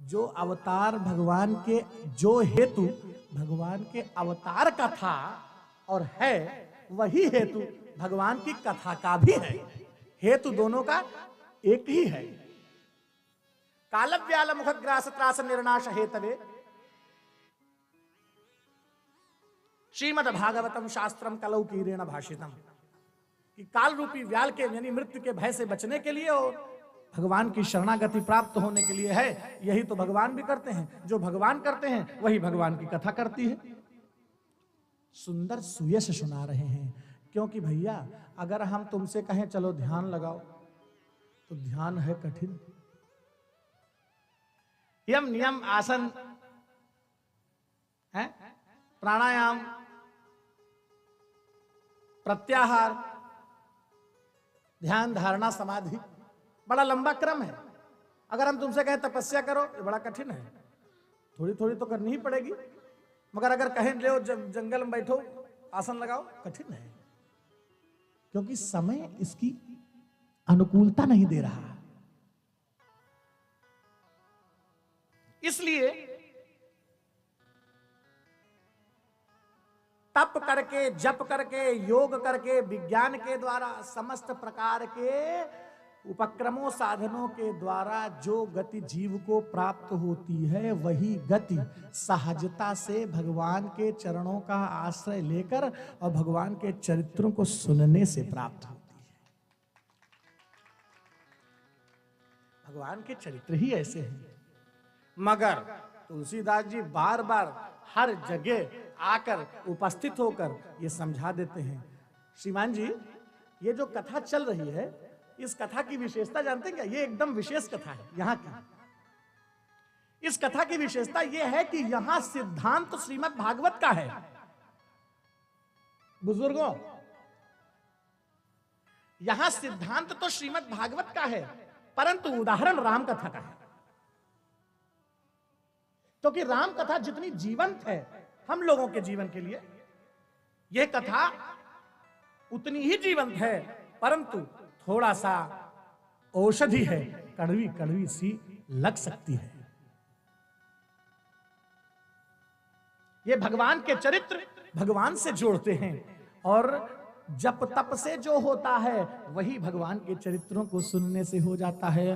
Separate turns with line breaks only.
जो अवतार भगवान के, जो हेतु भगवान के अवतार का था और है, वही हेतु भगवान की कथा का भी है। हेतु दोनों का एक ही है। काल व्याल मुखग्रास त्रास निर्नाश हेतवे श्रीमद् भागवतम शास्त्रम कलौ कीरेण भाषितम, कि काल रूपी व्याल के यानी मृत्यु के भय से बचने के लिए और भगवान की शरणागति प्राप्त होने के लिए है। यही तो भगवान भी करते हैं, जो भगवान करते हैं वही भगवान की कथा करती है। सुंदर सुयश सुना रहे हैं, क्योंकि भैया अगर हम तुमसे कहें चलो ध्यान लगाओ तो ध्यान है कठिन। यम नियम आसन है, प्राणायाम, प्रत्याहार, ध्यान, धारणा, समाधि, बड़ा लंबा क्रम है। अगर हम तुमसे कहें तपस्या करो, ये बड़ा कठिन है, थोड़ी थोड़ी तो करनी ही पड़ेगी। मगर अगर कहें ले जंगल में बैठो आसन लगाओ, कठिन है, क्योंकि समय इसकी अनुकूलता नहीं दे रहा। इसलिए तप करके, जप करके, योग करके, विज्ञान के द्वारा, समस्त प्रकार के उपक्रमों साधनों के द्वारा जो गति जीव को प्राप्त होती है, वही गति सहजता से भगवान के चरणों का आश्रय लेकर और भगवान के चरित्रों को सुनने से प्राप्त होती है। भगवान के चरित्र ही ऐसे हैं। मगर तुलसीदास जी बार बार हर जगह आकर उपस्थित होकर ये समझा देते हैं। श्रीमान जी, ये जो कथा चल रही है, इस कथा की विशेषता जानते हैं क्या? ये एकदम विशेष कथा है यहां की। इस कथा की विशेषता ये है कि यहां सिद्धांत तो श्रीमद् भागवत का है। बुजुर्गों, यहां सिद्धांत तो श्रीमद् भागवत का है, परंतु उदाहरण राम कथा का है। क्योंकि राम कथा जितनी जीवंत है हम लोगों के जीवन के लिए, यह कथा उतनी ही जीवंत है, परंतु थोड़ा सा औषधि है, कड़वी कड़वी सी लग सकती है। ये भगवान के चरित्र भगवान से जोड़ते हैं, और जप तप से जो होता है वही भगवान के चरित्रों को सुनने से हो जाता है।